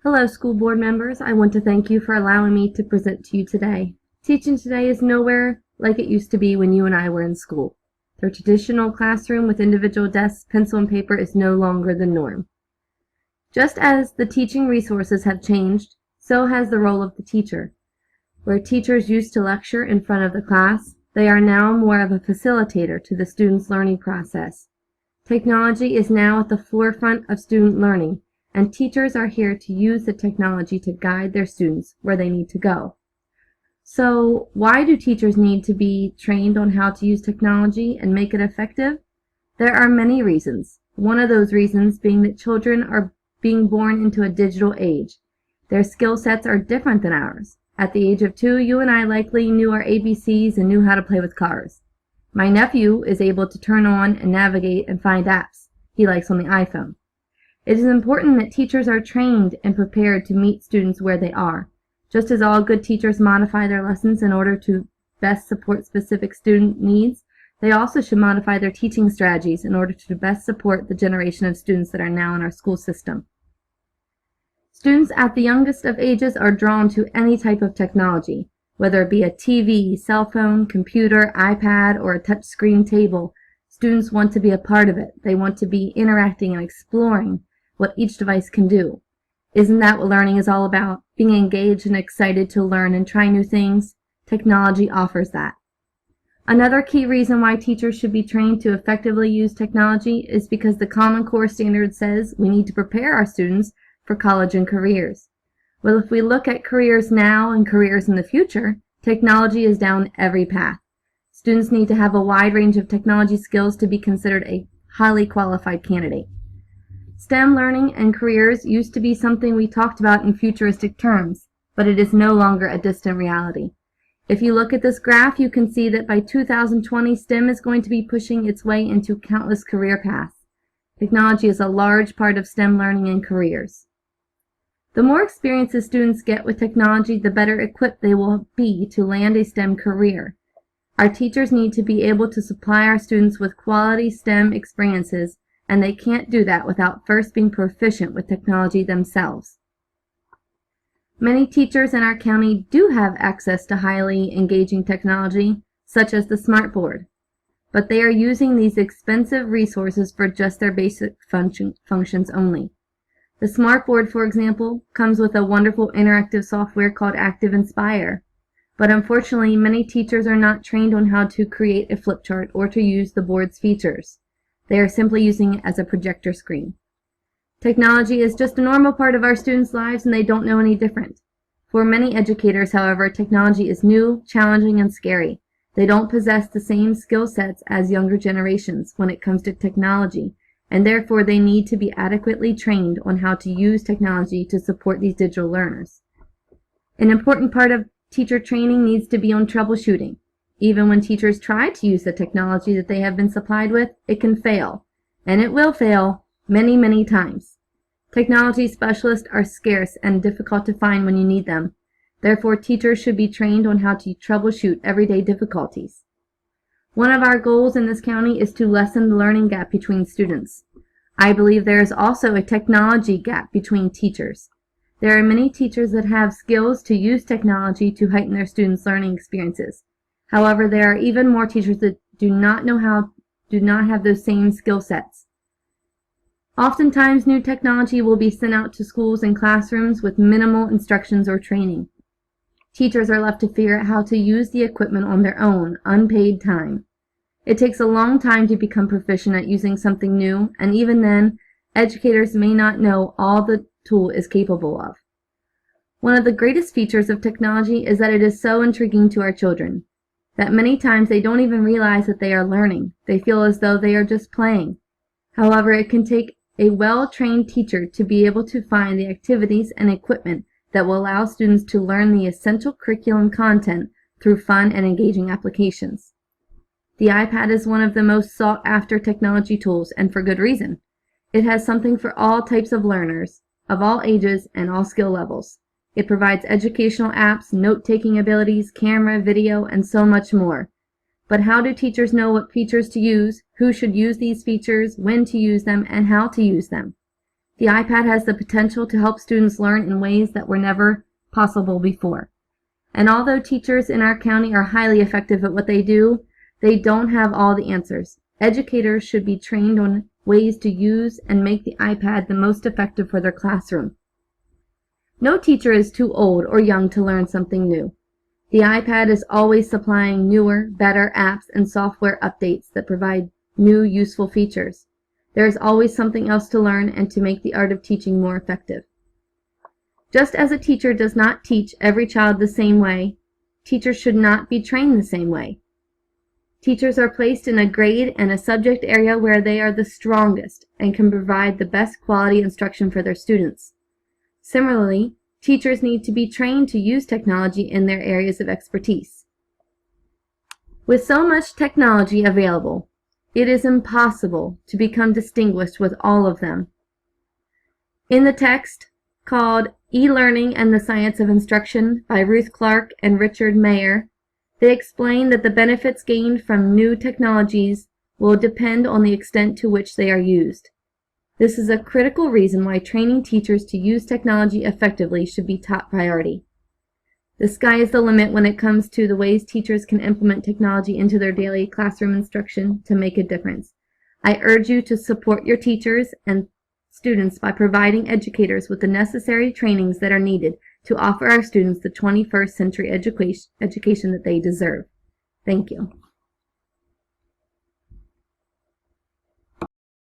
Hello, school board members. I want to thank you for allowing me to present to you today. Teaching today is nowhere like it used to be when you and I were in school. The traditional classroom with individual desks, pencil, and paper is no longer the norm. Just as the teaching resources have changed, so has the role of the teacher. Where teachers used to lecture in front of the class, they are now more of a facilitator to the student's learning process. Technology is now at the forefront of student learning, and teachers are here to use the technology to guide their students where they need to go. So, why do teachers need to be trained on how to use technology and make it effective? There are many reasons. One of those reasons being that children are being born into a digital age. Their skill sets are different than ours. At the age of 2, you and I likely knew our ABCs and knew how to play with cars. My nephew is able to turn on and navigate and find apps he likes on the iPhone. It is important that teachers are trained and prepared to meet students where they are. Just as all good teachers modify their lessons in order to best support specific student needs, they also should modify their teaching strategies in order to best support the generation of students that are now in our school system. Students at the youngest of ages are drawn to any type of technology, whether it be a TV, cell phone, computer, iPad, or a touchscreen table. Students want to be a part of it. They want to be interacting and exploring what each device can do. Isn't that what learning is all about? Being engaged and excited to learn and try new things? Technology offers that. Another key reason why teachers should be trained to effectively use technology is because the Common Core standard says we need to prepare our students for college and careers. Well, if we look at careers now and careers in the future, technology is down every path. Students need to have a wide range of technology skills to be considered a highly qualified candidate. STEM learning and careers used to be something we talked about in futuristic terms, but it is no longer a distant reality. If you look at this graph, you can see that by 2020, STEM is going to be pushing its way into countless career paths. Technology is a large part of STEM learning and careers. The more experiences students get with technology, the better equipped they will be to land a STEM career. Our teachers need to be able to supply our students with quality STEM experiences, and they can't do that without first being proficient with technology themselves. Many teachers in our county do have access to highly engaging technology, such as the Smartboard, but they are using these expensive resources for just their basic functions only. The Smartboard, for example, comes with a wonderful interactive software called Active Inspire, but unfortunately many teachers are not trained on how to create a flip chart or to use the board's features. They are simply using it as a projector screen. Technology is just a normal part of our students' lives and they don't know any different. For many educators, however, technology is new, challenging, and scary. They don't possess the same skill sets as younger generations when it comes to technology, and therefore they need to be adequately trained on how to use technology to support these digital learners. An important part of teacher training needs to be on troubleshooting. Even when teachers try to use the technology that they have been supplied with, it can fail. And it will fail many, many times. Technology specialists are scarce and difficult to find when you need them. Therefore, teachers should be trained on how to troubleshoot everyday difficulties. One of our goals in this county is to lessen the learning gap between students. I believe there is also a technology gap between teachers. There are many teachers that have skills to use technology to heighten their students' learning experiences. However, there are even more teachers that do not have those same skill sets. Oftentimes, new technology will be sent out to schools and classrooms with minimal instructions or training. Teachers are left to figure out how to use the equipment on their own, unpaid time. It takes a long time to become proficient at using something new, and even then, educators may not know all the tool is capable of. One of the greatest features of technology is that it is so intriguing to our children that many times they don't even realize that they are learning. They feel as though they are just playing. However, it can take a well-trained teacher to be able to find the activities and equipment that will allow students to learn the essential curriculum content through fun and engaging applications. The iPad is one of the most sought-after technology tools, and for good reason. It has something for all types of learners, of all ages and all skill levels. It provides educational apps, note-taking abilities, camera, video, and so much more. But how do teachers know what features to use, who should use these features, when to use them, and how to use them? The iPad has the potential to help students learn in ways that were never possible before. And although teachers in our county are highly effective at what they do, they don't have all the answers. Educators should be trained on ways to use and make the iPad the most effective for their classroom. No teacher is too old or young to learn something new. The iPad is always supplying newer, better apps and software updates that provide new, useful features. There is always something else to learn and to make the art of teaching more effective. Just as a teacher does not teach every child the same way, teachers should not be trained the same way. Teachers are placed in a grade and a subject area where they are the strongest and can provide the best quality instruction for their students. Similarly, teachers need to be trained to use technology in their areas of expertise. With so much technology available, it is impossible to become distinguished with all of them. In the text called E-Learning and the Science of Instruction by Ruth Clark and Richard Mayer, they explain that the benefits gained from new technologies will depend on the extent to which they are used. This is a critical reason why training teachers to use technology effectively should be top priority. The sky is the limit when it comes to the ways teachers can implement technology into their daily classroom instruction to make a difference. I urge you to support your teachers and students by providing educators with the necessary trainings that are needed to offer our students the 21st century education that they deserve. Thank you.